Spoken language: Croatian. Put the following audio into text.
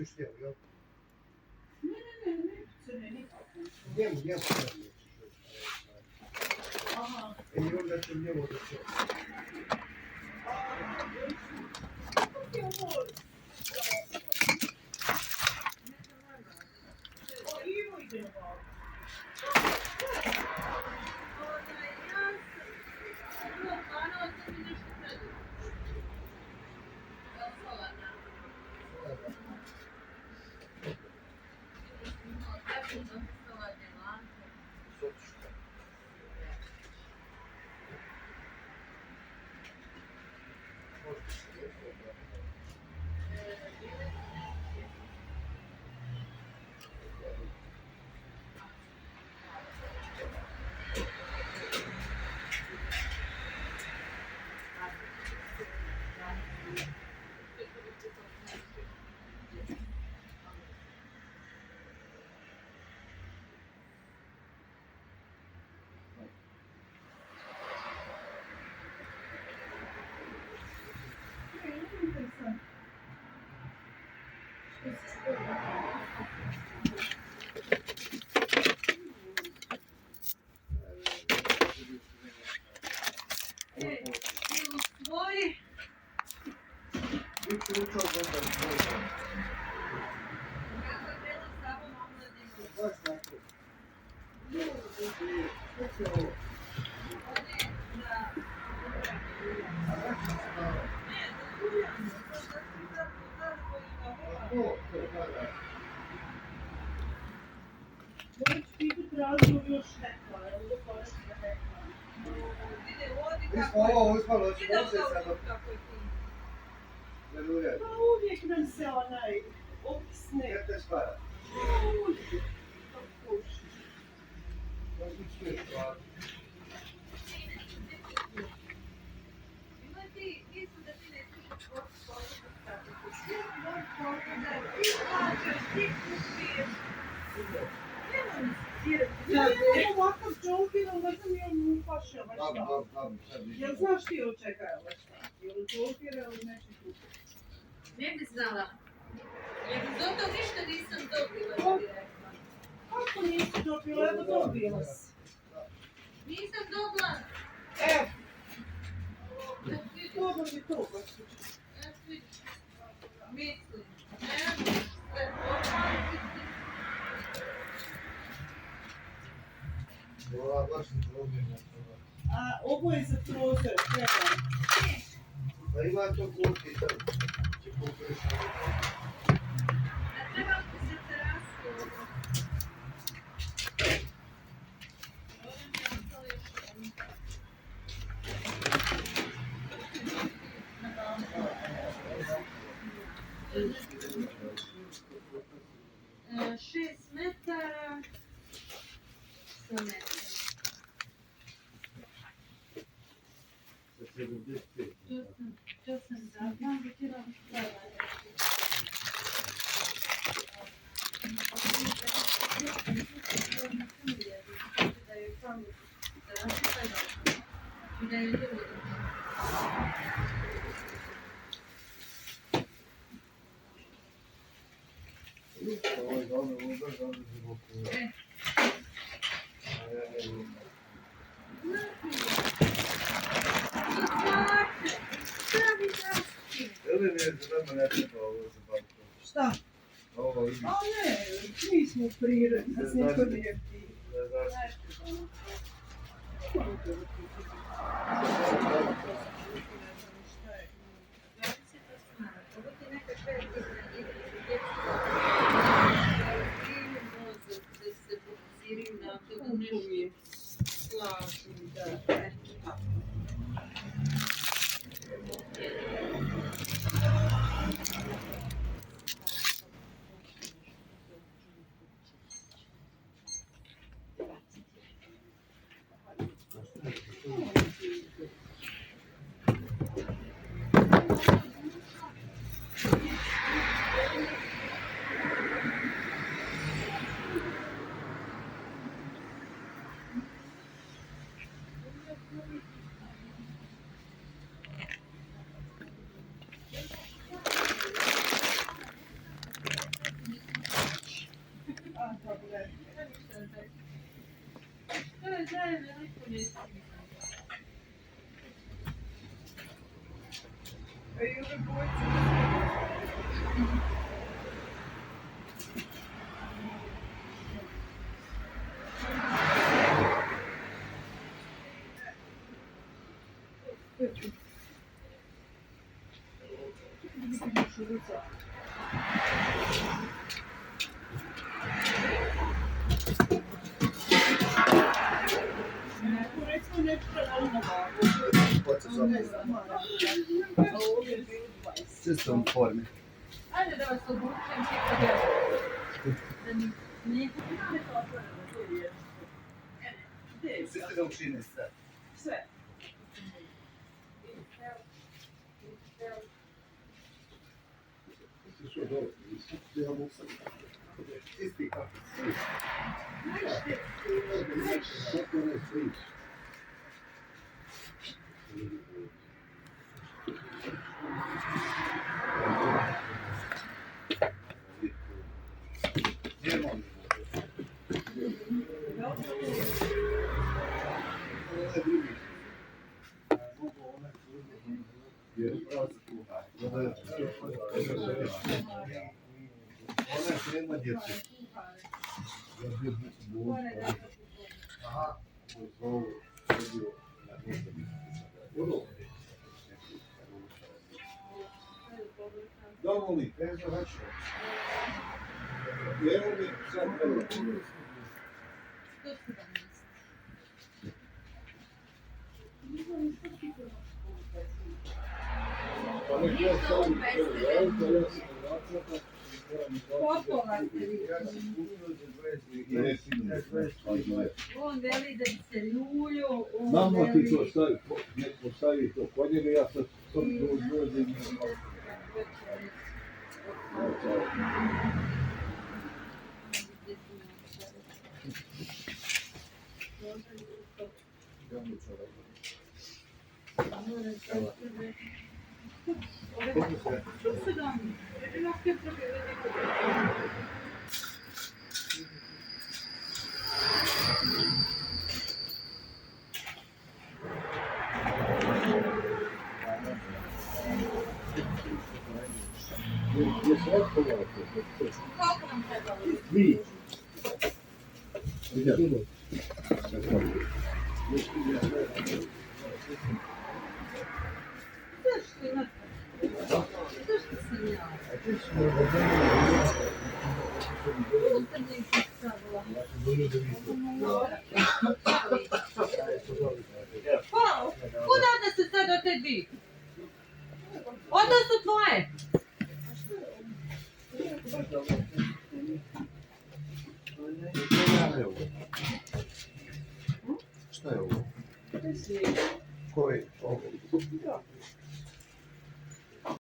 systeemi. Ne? Aha. E io la toglievo da sopra. Ovo uspalo, će može sad Pa uvijek nam se onaj opisne. ne te stvara. Ovakav džolfin, onda sam joj mu pašao. Jel znaš ti od čega je ovaj šta? Jel džolfir ili nešto drugo? Ne bi znala. Jer do toga ništa nisam dobila, bi rekla. Kako nisi dobila? Evo dobila si. Nisam dobila. Evo. Dobro mi to gospođo. Mislim. Ne, sve to. Ova baš ne promjena. A ovo je za prozor, treba. Pa ima to kupi tamo. Će kupiti. A treba ti se terasu. Ovdje 6 metara. 100 metara. 75. To sam znam da ti radiš prava. Da je ljudi. Ovo je dobro, ovo je baš dobro zbog. Ili mi je za nama ne treba ovo za banku? Šta? Ovo vidi. A ne, mi smo u prirodi, nas niko nije pije. Ne znaš. Ovo ti neka kreativna ideja. Da se fokusiraju na to da nešto slažu. A i ove bojice. Recimo ne prelamo Hoće čisto u formi. Ajde da vas obučem, čekaj ja. Da mi nije. Svi se ga učine sve. sve. Isti kako. Ona krema djece. Aha. Domolik, ne znam hačno. Evo mi sad treba. Pa nek ja stavim to, ja se vraćam. Potpora ste vi. On veli da se ljulju, on Mamo ti veli... to stavi, neko stavi to kod njega, ja sad to dođem. Što se dam? Jedino što je Je sve odkovalo. Koliko nam trebalo? Vi. Zašto imate? Zašto sam ja? Unutarnje ih stavila. Hvala, kuda onda se sad od te dvi? Onda su tvoje. Šta je ovo? Koji? Ovo.